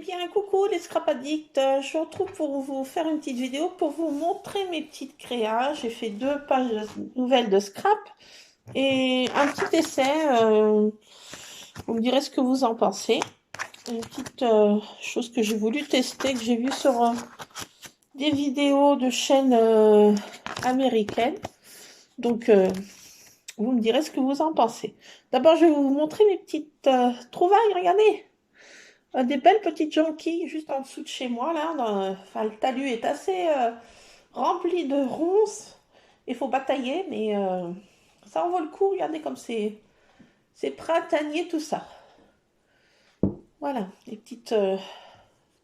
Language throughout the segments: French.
bien, coucou les scrap addicts, je vous retrouve pour vous faire une petite vidéo pour vous montrer mes petites créas. J'ai fait 2 pages nouvelles de scrap et un petit essai. Vous me direz ce que vous en pensez. Une petite chose que j'ai voulu tester, que j'ai vue sur des vidéos de chaînes américaines. Donc, vous me direz ce que vous en pensez. D'abord, je vais vous montrer mes petites trouvailles. Regardez! Des belles petites jonquilles juste en dessous de chez moi, là. Enfin, le talus est assez rempli de ronces. Il faut batailler, mais ça en vaut le coup. Regardez comme c'est printanier, tout ça. Voilà, les petites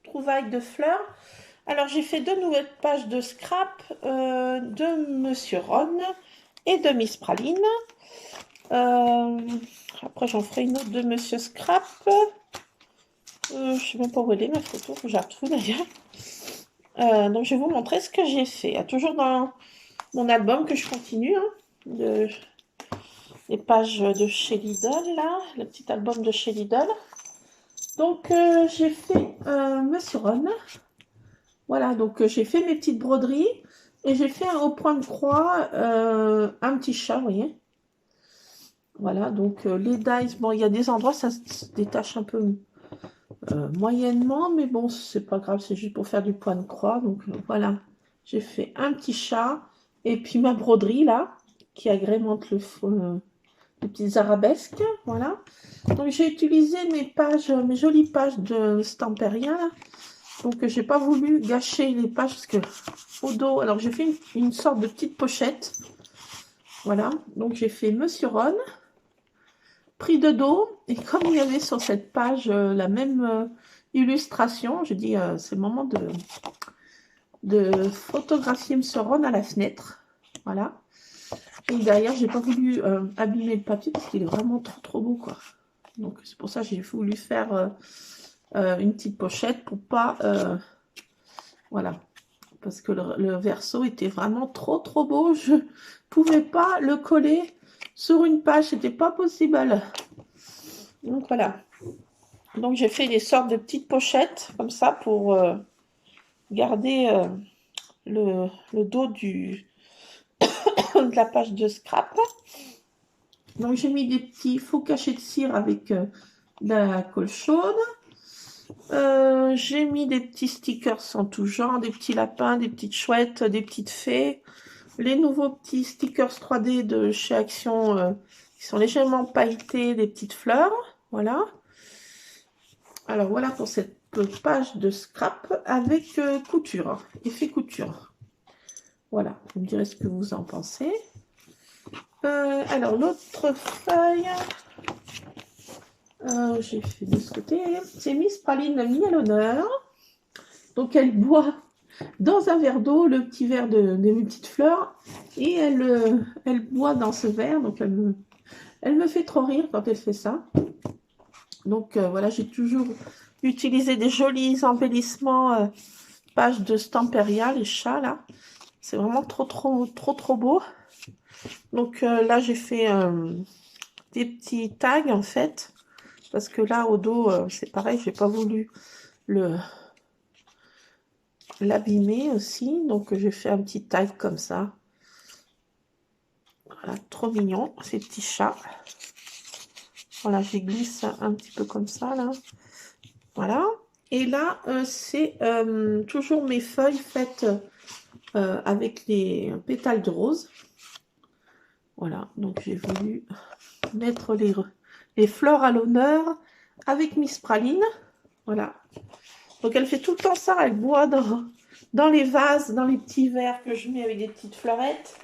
trouvailles de fleurs. Alors, j'ai fait 2 nouvelles pages de scrap de Monsieur Ron et de Miss Praline. Après, j'en ferai une autre de Monsieur Scrap. Je sais même pas où elle est, ma photo, que j'ai retrouvée d'ailleurs. Donc, je vais vous montrer ce que j'ai fait. Toujours dans mon album que je continue, hein, les pages de chez Lidl, là, le petit album de chez Lidl. Donc, j'ai fait Monsieur Ron. Voilà, donc j'ai fait mes petites broderies et j'ai fait au point de croix un petit chat, vous voyez. Voilà, donc les dies, bon, il y a des endroits, ça se détache un peu moyennement, mais bon, c'est pas grave, c'est juste pour faire du point de croix. Donc voilà, j'ai fait un petit chat et puis ma broderie là, qui agrémente les petites arabesques. Voilà. Donc j'ai utilisé mes pages, mes jolies pages de Stamperia là. Donc j'ai pas voulu gâcher les pages parce que au dos, alors j'ai fait une sorte de petite pochette. Voilà, donc j'ai fait Monsieur Ron, pris de dos, et comme il y avait sur cette page la même illustration, je dis c'est le moment de photographier Monsieur Ron à la fenêtre. Voilà. Et derrière, j'ai pas voulu abîmer le papier parce qu'il est vraiment trop beau, quoi. Donc c'est pour ça que j'ai voulu faire une petite pochette pour pas... voilà. Parce que le verso était vraiment trop beau. Je pouvais pas le coller sur une page. C'était pas possible. Donc voilà. Donc j'ai fait des sortes de petites pochettes comme ça pour garder le dos de la page de scrap. Donc j'ai mis des petits faux cachets de cire avec de la colle chaude. J'ai mis des petits stickers en tout genre, des petits lapins, des petites chouettes, des petites fées. Les nouveaux petits stickers 3D de chez Action qui sont légèrement pailletés, des petites fleurs. Voilà. Alors voilà pour cette page de scrap avec couture, effet couture. Voilà, vous me direz ce que vous en pensez. Alors l'autre feuille, j'ai fait de ce côté, c'est Miss Praline mis à l'honneur. Donc elle boit dans un verre d'eau le petit verre de mes petites fleurs et elle boit dans ce verre. Donc elle me fait trop rire quand elle fait ça. Donc voilà, j'ai toujours utilisé des jolis embellissements pages de Stamperia, les chats là. C'est vraiment trop beau. Donc là j'ai fait des petits tags en fait. Parce que là au dos c'est pareil, j'ai pas voulu l'abîmer aussi. Donc j'ai fait un petit tag comme ça. Voilà, trop mignon ces petits chats. Voilà, j'ai glissé un petit peu comme ça là. Voilà. Et là, c'est toujours mes feuilles faites avec les pétales de rose. Voilà, donc j'ai voulu mettre les fleurs à l'honneur avec Miss Praline. Voilà. Donc elle fait tout le temps ça, elle boit dans les vases, dans les petits verres que je mets avec des petites fleurettes.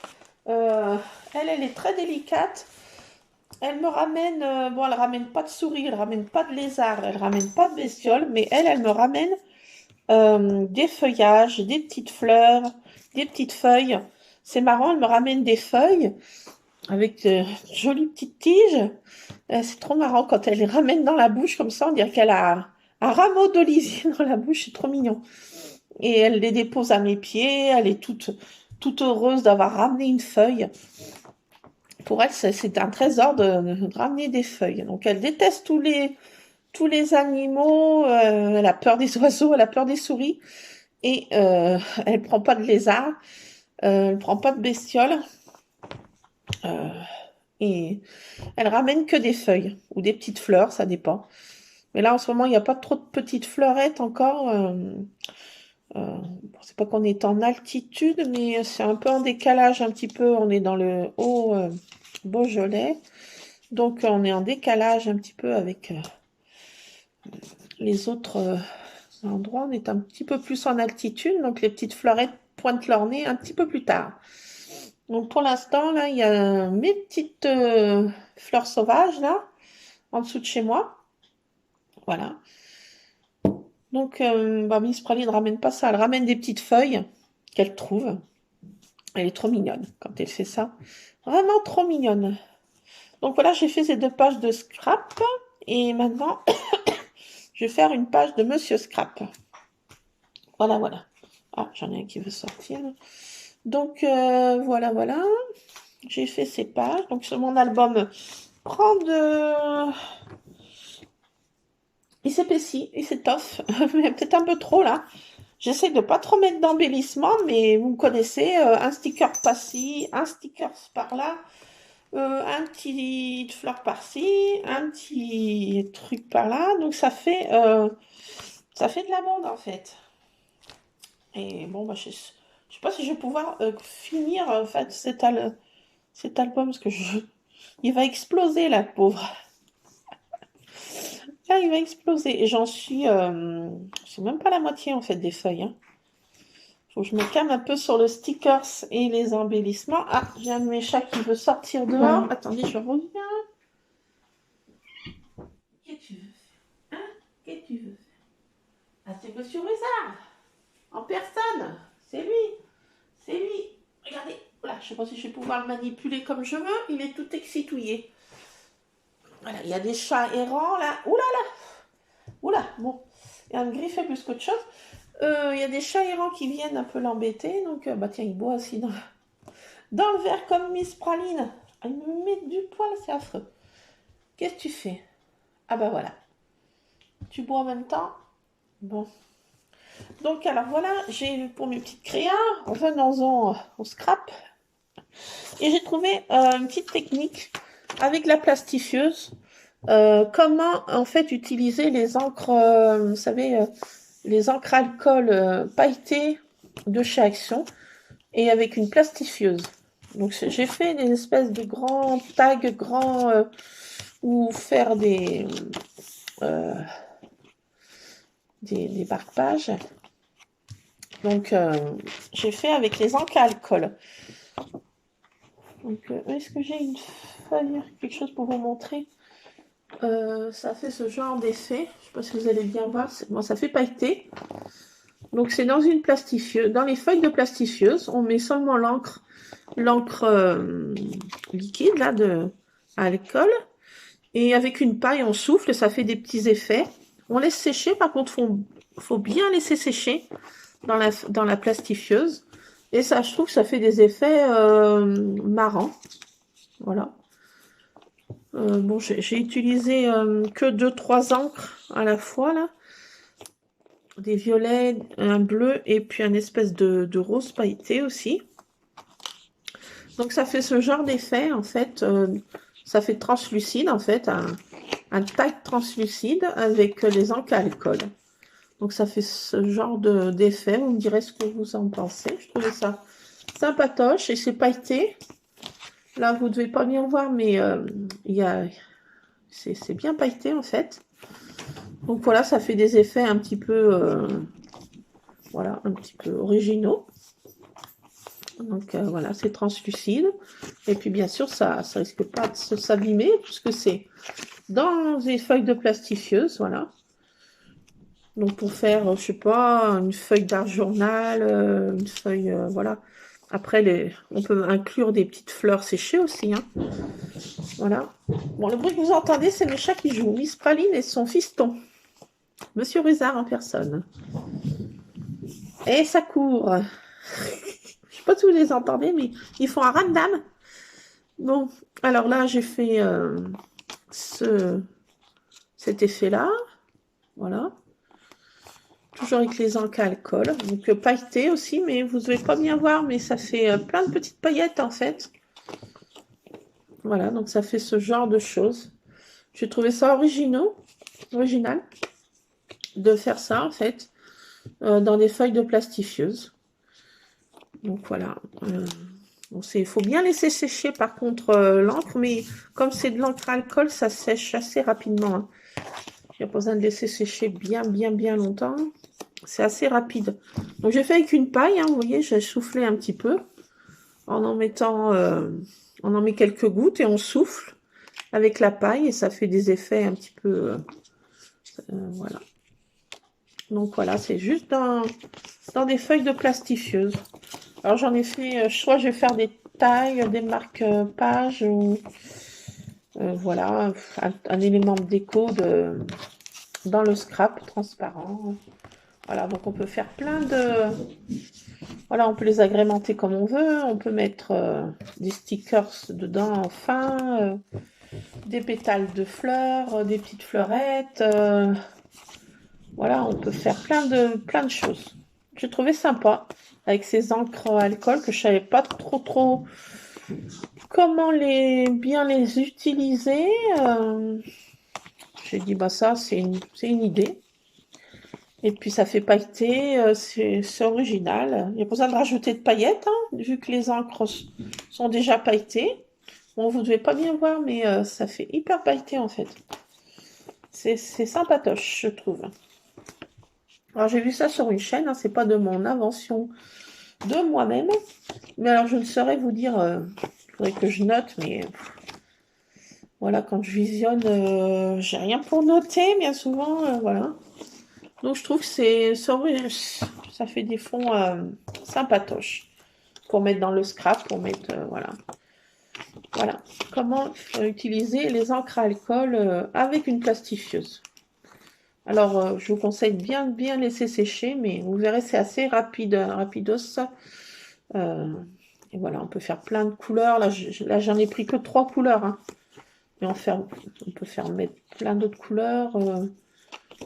Elle est très délicate. Elle me ramène, bon, elle ramène pas de souris, elle ramène pas de lézard, elle ramène pas de bestioles, mais elle me ramène des feuillages, des petites fleurs, des petites feuilles. C'est marrant, elle me ramène des feuilles avec de jolies petites tiges. C'est trop marrant quand elle les ramène dans la bouche comme ça, on dirait qu'elle a un rameau d'olivier dans la bouche, c'est trop mignon. Et elle les dépose à mes pieds, elle est toute heureuse d'avoir ramené une feuille. Pour elle, c'est un trésor de ramener des feuilles. Donc elle déteste tous les animaux. Elle a peur des oiseaux, elle a peur des souris. Et elle prend pas de lézard, elle prend pas de bestioles. Euh, et elle ramène que des feuilles ou des petites fleurs, ça dépend. Mais là, en ce moment, il n'y a pas trop de petites fleurettes encore. Bon, c'est pas qu'on est en altitude, mais c'est un peu en décalage un petit peu. On est dans le haut Beaujolais. Donc, on est en décalage un petit peu avec les autres endroits. On est un petit peu plus en altitude. Donc, les petites fleurettes pointent leur nez un petit peu plus tard. Donc, pour l'instant, là, il y a mes petites fleurs sauvages, là, en dessous de chez moi. Voilà. Donc, Miss Praline ne ramène pas ça. Elle ramène des petites feuilles qu'elle trouve. Elle est trop mignonne quand elle fait ça. Vraiment trop mignonne. Donc voilà, j'ai fait ces 2 pages de scrap. Et maintenant, je vais faire une page de Monsieur Scrap. Voilà, voilà. Ah, j'en ai un qui veut sortir. Donc, voilà. J'ai fait ces pages. Donc, sur mon album prend de... Il s'épaissit, il s'étoffe. Mais peut-être un peu trop, là. J'essaie de pas trop mettre d'embellissement, mais vous me connaissez, un sticker par-ci, un sticker par-là, un petit fleur par-ci, un petit truc par-là. Donc ça fait de la bande en fait. Et bon, je sais pas si je vais pouvoir finir en fait cet album parce que il va exploser la pauvre. Là, il va exploser. Et j'en suis, c'est même pas la moitié en fait des feuilles, hein. Faut que je me calme un peu sur le stickers et les embellissements. Ah, j'ai un de mes chats qui veut sortir dehors. Attendez, je reviens. Qu'est-ce que tu veux faire? Hein? Qu'est-ce que tu veux faire? Ah, c'est Monsieur Lézard. En personne. C'est lui. C'est lui. Regardez. Voilà, je sais pas si je vais pouvoir le manipuler comme je veux. Il est tout excitouillé. Voilà, il y a des chats errants là. Ouh là là. Oula, bon. Il y a un griffet plus qu'autre chose. Il y a des chats errants qui viennent un peu l'embêter. Donc, tiens, il boit aussi dans le verre comme Miss Praline. Ah, il me met du poil, c'est affreux. Qu'est-ce que tu fais? Ah bah voilà. Tu bois en même temps? Bon. Donc alors voilà, j'ai pour mes petites créas, revenons-en au scrap. Et j'ai trouvé une petite technique avec la plastifieuse. Comment en fait utiliser les encres, vous savez, les encres alcool pailletées de chez Action et avec une plastifieuse. Donc j'ai fait des espèces de grands tags, grands, ou faire des marque-pages. Donc j'ai fait avec les encres à alcool. Donc est-ce que j'ai une feuille, quelque chose pour vous montrer? Ça fait ce genre d'effet. Je sais pas si vous allez bien voir. Bon, ça fait pailleter. Donc c'est dans une plastifieuse. Dans les feuilles de plastifieuse, on met seulement l'encre liquide là à alcool. Et avec une paille, on souffle, ça fait des petits effets. On laisse sécher, par contre, faut bien laisser sécher dans la plastifieuse. Et ça, je trouve que ça fait des effets marrants. Voilà. Bon, j'ai utilisé que 2-3 encres à la fois, là. Des violets, un bleu et puis un espèce de rose pailleté aussi. Donc, ça fait ce genre d'effet, en fait. Ça fait translucide, en fait, un tag translucide avec les encres à alcool. Donc, ça fait ce genre d'effet. Vous me direz ce que vous en pensez. Je trouvais ça sympatoche et c'est pailleté. Là, vous ne devez pas bien voir, mais c'est bien pailleté, en fait. Donc, voilà, ça fait des effets un petit peu, voilà, un petit peu originaux. Donc, voilà, c'est translucide. Et puis, bien sûr, ça risque pas de s'abîmer puisque c'est dans des feuilles de plastifieuse, voilà. Donc pour faire, je sais pas, une feuille d'art journal, une feuille, voilà. Après, on peut inclure des petites fleurs séchées aussi, hein. Voilà. Bon, le bruit que vous entendez, c'est mes chats qui jouent. Miss Praline et son fiston. Monsieur Ruzard en personne. Et ça court. Je sais pas si vous les entendez, mais ils font un ramdam. Bon, alors là, j'ai fait cet effet-là. Voilà. Toujours avec les encres à alcool. Donc pailleté aussi, mais vous ne devez pas bien voir, mais ça fait plein de petites paillettes en fait. Voilà, donc ça fait ce genre de choses. J'ai trouvé ça original de faire ça en fait dans des feuilles de plastifieuse. Donc voilà. Il faut bien laisser sécher par contre l'encre, mais comme c'est de l'encre à alcool, ça sèche assez rapidement. Hein. Il n'y a pas besoin de laisser sécher bien longtemps. C'est assez rapide. Donc j'ai fait avec une paille, hein, vous voyez, j'ai soufflé un petit peu en mettant, on en met quelques gouttes et on souffle avec la paille et ça fait des effets un petit peu, voilà. Donc voilà, c'est juste dans des feuilles de plastifieuse. Alors j'en ai fait, soit je vais faire des tailles, des marque-pages ou voilà, un élément de déco dans le scrap transparent. Voilà, donc on peut faire plein de... Voilà, on peut les agrémenter comme on veut. On peut mettre des stickers dedans enfin, des pétales de fleurs, des petites fleurettes. Voilà, on peut faire plein de choses. J'ai trouvé sympa avec ces encres alcool que je savais pas trop comment bien les utiliser. J'ai dit, bah ça, c'est une idée. Et puis ça fait pailleter, c'est original. Il n'y a pas besoin de rajouter de paillettes, hein, vu que les encres sont déjà pailletées. Bon, vous ne devez pas bien voir, mais ça fait hyper pailleté en fait. C'est sympatoche, je trouve. Alors j'ai vu ça sur une chaîne, hein, c'est pas de mon invention de moi-même. Mais alors je ne saurais vous dire, il faudrait que je note, mais voilà, quand je visionne, j'ai rien pour noter, bien souvent, voilà. Donc je trouve que ça fait des fonds sympatoches pour mettre dans le scrap, pour mettre, voilà. Voilà, comment utiliser les encres à alcool avec une plastifieuse. Alors, je vous conseille bien laisser sécher, mais vous verrez, c'est assez rapide, rapidos. Et voilà, on peut faire plein de couleurs. Là, j'en ai pris que 3 couleurs. Hein. Mais on peut faire mettre plein d'autres couleurs.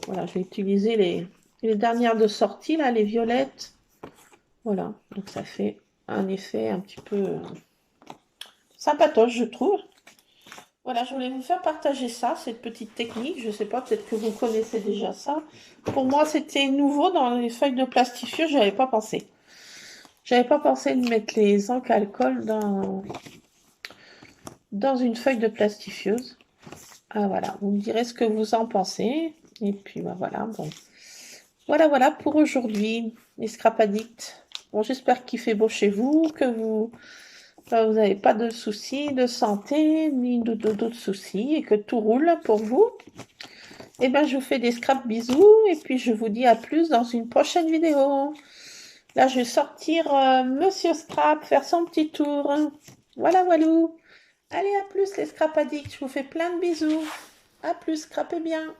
Voilà, j'ai utilisé les dernières de sortie, là, les violettes. Voilà, donc ça fait un effet un petit peu sympatoche, je trouve. Voilà, je voulais vous faire partager ça, cette petite technique. Je ne sais pas, peut-être que vous connaissez déjà ça. Pour moi, c'était nouveau dans les feuilles de plastifieuse, je n'avais pas pensé. J'avais pas pensé de mettre les encres à alcool dans une feuille de plastifieuse. Ah voilà, vous me direz ce que vous en pensez. Et puis bah, voilà, bon. Voilà pour aujourd'hui, les scrap addicts. Bon, j'espère qu'il fait beau chez vous, que vous n'avez pas de soucis de santé, ni d'autres soucis, et que tout roule pour vous. Et bien, je vous fais des scraps bisous, et puis je vous dis à plus dans une prochaine vidéo. Là, je vais sortir Monsieur Scrap, faire son petit tour. Voilà. Allez, à plus les scrap addicts, je vous fais plein de bisous. À plus, scrapez bien.